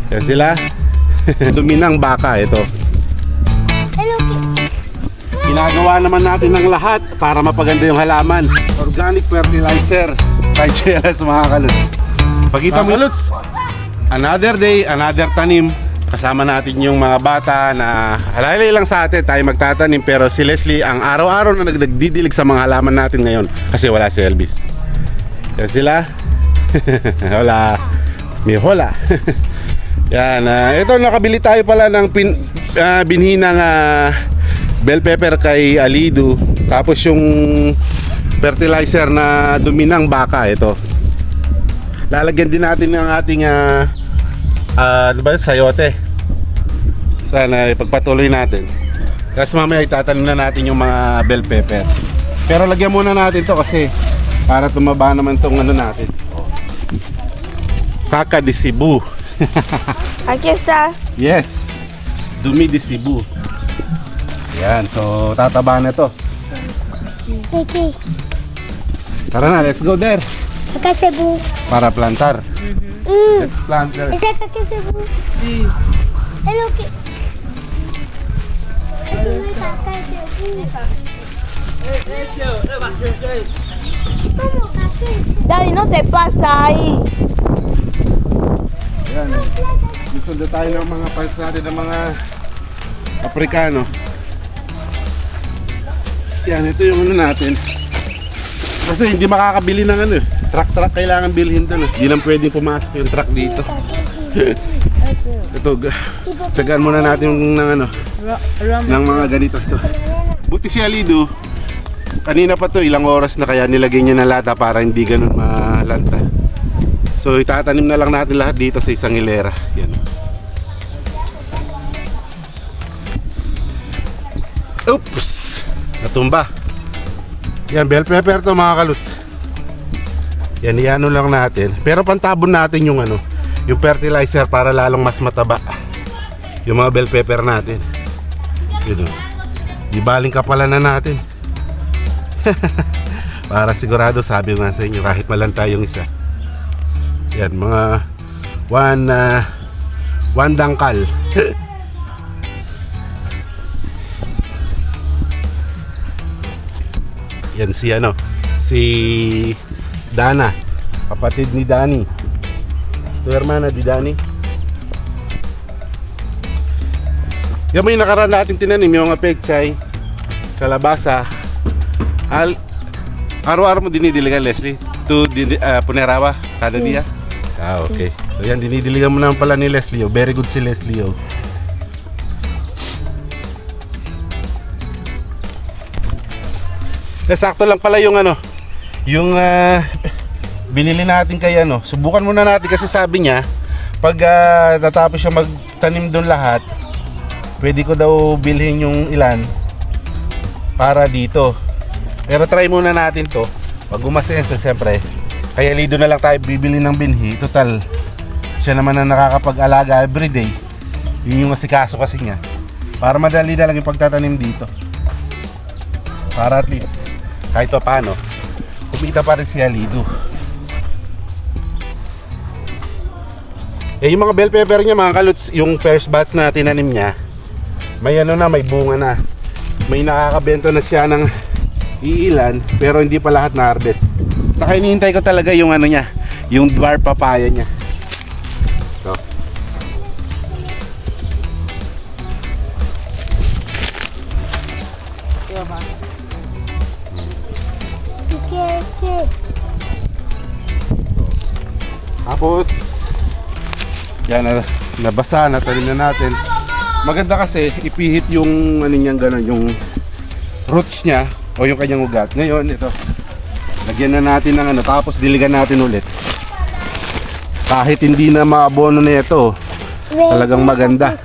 Yan sila. Dumi ng baka ito. Ginagawa naman natin ng lahat para mapaganda yung halaman. Organic fertilizer. Kahit chelas mga kaluts. Pagkita mo kaluts, another day, another tanim. Kasama natin yung mga bata na halalay lang sa atin tayo magtatanim. Pero si Leslie ang araw-araw na nagdidilig sa mga halaman natin ngayon. Kasi wala si Elvis. Yan sila. Hola. May hola. Yan, ito nakabili tayo pala ng binhi ng bell pepper kay Alido. Tapos yung fertilizer na dumi ng baka ito. Lalagyan din natin ng ating diba, sayote. Sana ipagpatuloy natin. Kasi mamaya itatanim na natin yung mga bell pepper. Pero lagyan muna natin to kasi para tumaba naman tong ano natin. Caca de Cebu. Aquí está. Yes, dumi de Cebu. Yan, so tataba na to. Aquí. Tara na, let's go there. Acá Cebu. Para plantar. Let's plant there. ¿Es acá que Cebu? Sí. Es lo que... Es acá Cebu. ¿Cómo café? Daddy, no se pasa ahí. Yan. Gusto na tayo ng mga fans natin ng mga Aprikano. Yan, ito yung ano natin. Kasi hindi makakabili ng ano. Truck kailangan bilhin doon. Hindi lang pwedeng pumasok yung truck dito. Ito, tsagaan muna natin ng ano, ng mga ganito. Ito. Buti si Alido, kanina pa to, ilang oras na kaya nilagay niya ng lata para hindi ganun malanta. So itatanim na lang natin lahat dito sa isang hilera. Yan. Oops! Natumba. Yan, bell pepper to mga kaluts. Yan, iano lang natin. Pero pantabon natin yung ano, yung fertilizer para lalong mas mataba yung mga bell pepper natin. Yun o. Di baling kapalan na natin. Para sigurado, sabi nga sa inyo, kahit malanta yung isa. Yan, mga one dangkal. Yan si ano, si Dana, kapatid ni Danny. Tu hermana di Danny. Yan mo yung nakaraan natin tinanim, yung mga pechay, kalabasa. Araw-araw mo dinidiligan, Leslie? Punerawa, kada dia? Ah, okay. So yan, dinidiligan mo naman pala ni Leslie. Oh. Very good si Leslie. Oh. Sakto lang pala yung ano, yung binili natin kay ano. Subukan muna natin kasi sabi niya, pag natapos siya magtanim doon lahat, pwede ko daw bilhin yung ilan para dito. Pero try muna natin to. Pag umasenso, siyempre, kaya Lido na lang tayo bibili ng binhi. Total, siya naman ang nakakapag-alaga everyday. Yun yung asikaso kasi niya. Para madali na lang yung pagtatanim dito. Para at least, kahit pa paano, kumita pa rin si Alido. Yung mga bell pepper niya mga kaluts, yung first batch na tinanim niya, may ano na, may bunga na. May nakakabenta na siya ng iilan, pero hindi pa lahat na harvest. Saka hinihintay ko talaga yung ano niya, yung dwarf papaya niya. So. Tapos yan, nabasa, natanim na natin. Maganda kasi ipihit yung ano niyan gano'n, yung roots niya o yung kanyang ugat. Ngayon ito, lagyan na natin ng ano, tapos diligan natin ulit. Kahit hindi na maabono na ito, talagang maganda.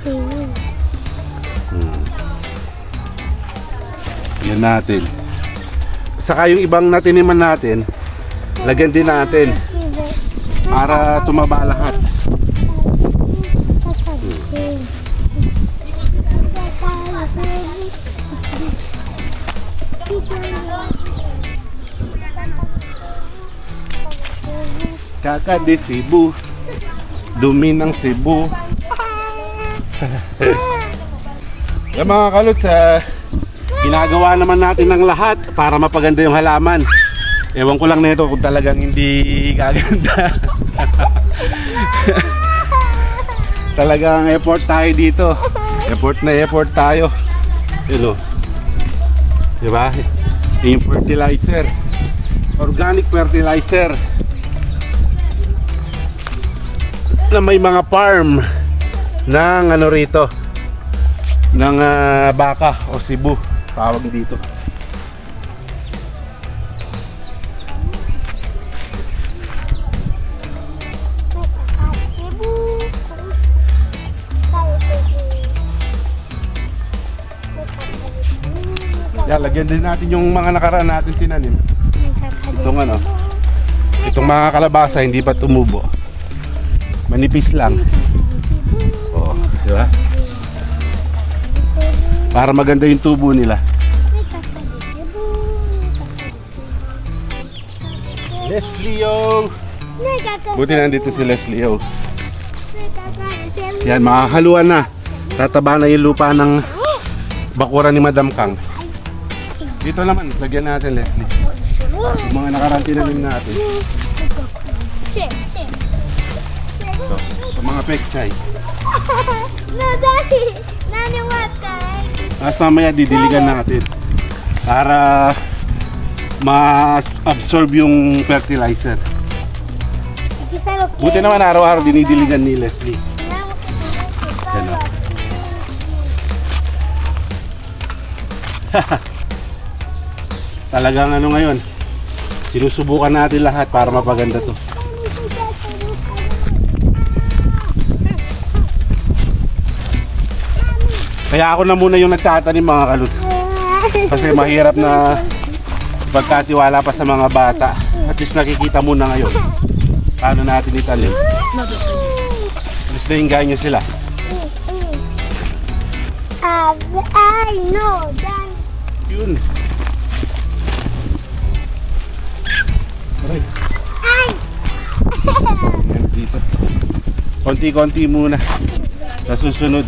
Yan natin. Saka yung ibang natiniman natin, lagyan din natin para tumaba lahat. Caca de Cebu, dumi ng Cebu. Yan mga kalots, ginagawa naman natin ng lahat para mapaganda yung halaman. Ewan ko lang nito kung talagang hindi gaganda. Talagang effort tayo dito. Effort na effort tayo. Yun o. Diba? Yung fertilizer. Organic fertilizer. Na may mga farm ng ano rito, ng baka o sibu tawag dito. Yan, lagyan din natin yung mga nakaraan natin tinanim. Itong ano, itong mga kalabasa hindi pa tumubo. Manipis lang. Oh, di ba? Para maganda yung tubo nila. Leslie O! Buti nandito si Leslie O. Yan, makakaluan na. Tataba na yung lupa ng bakuran ni Madam Kang. Dito naman, lagyan natin Leslie. Yung mga nakarantinamin natin. Ito, yung mga pekchay. No, Daddy. Nani, what Tapos mamaya didiligan natin para ma-absorb yung fertilizer. Buti naman araw-araw dinidiligan ni Leslie. Yan o. Talagang ano ngayon, sinusubukan natin lahat para mapaganda to. Kaya ako na muna yung nagtatanim mga kalus. Kasi mahirap na pagkatiwala pa sa mga bata. At least nakikita muna ngayon paano natin itanim. At least nahingayin nyo sila. I know that. Yun. Aray. Yan dito. Konti-konti muna. Sa susunod.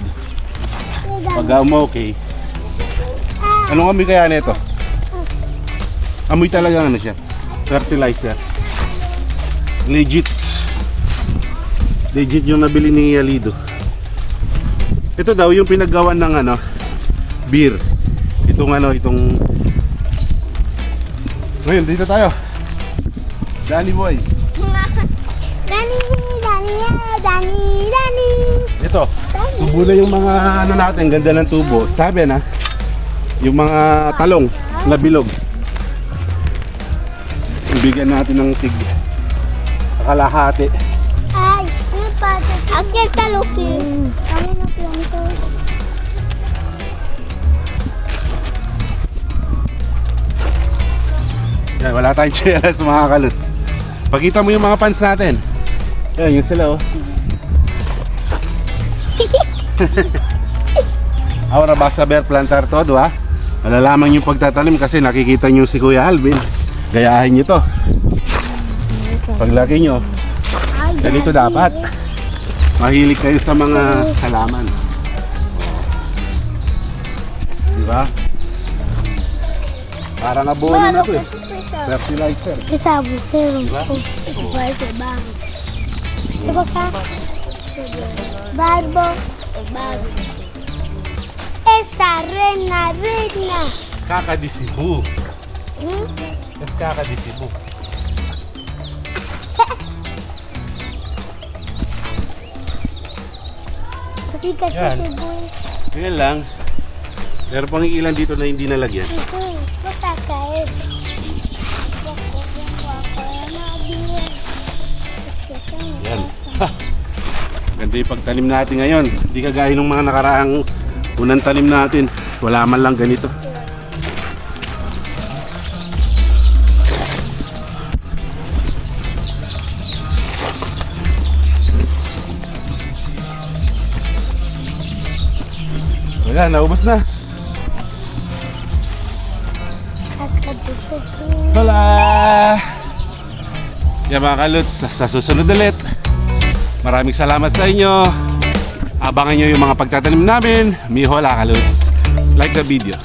Pag okay. Anong amoy kaya nito? Amoy talaga ano siya? Fertilizer. Legit. Legit yung nabili ni Yalido. Ito daw yung pinaggawan ng ano, beer. Itong ano, itong ngayon dito tayo. Danny boy. Danny. Ito, tubo na yung mga ano natin, ganda ng tubo. Sabi na, yung mga talong na bilog. Ibigyan natin ng tig kalahati. Ay, ano pa? Akyat talukin. Ano na planto? Yan, wala tayong cheras mga kaluts. Pakita mo yung mga pants natin. Yan, yung sila oh. Ahora basta ver plantar todo ha. Malalaman yung pagtatanim kasi nakikita nyo si Kuya Alvin. Gayahin nyo to. Paglaki nyo, ganito dapat. Mahilig kayo sa mga halaman. Diba? Parang abono na to eh. Fertilizer. Kisabo, sero. Diba? Pwede bang. Diba ka? Barbo. Barbo. Esta reina. Kakadisibu. Hmm? Yes, kakadisibu. Kasi kasi Yan. boy. Ganyan lang. Meron pang ilan dito na hindi nalagyan. Ito, matakain. Yan. Ha! Ganda yung pagtanim natin ngayon. Hindi kagaya ng mga nakaraang unang tanim natin. Wala man lang ganito. Wala, naubos na. Wala! Yan mga kaluts, sa susunod ulit. Maraming salamat sa inyo. Abangan nyo yung mga pagtatanim namin. Miho Lakaluts. Like the video.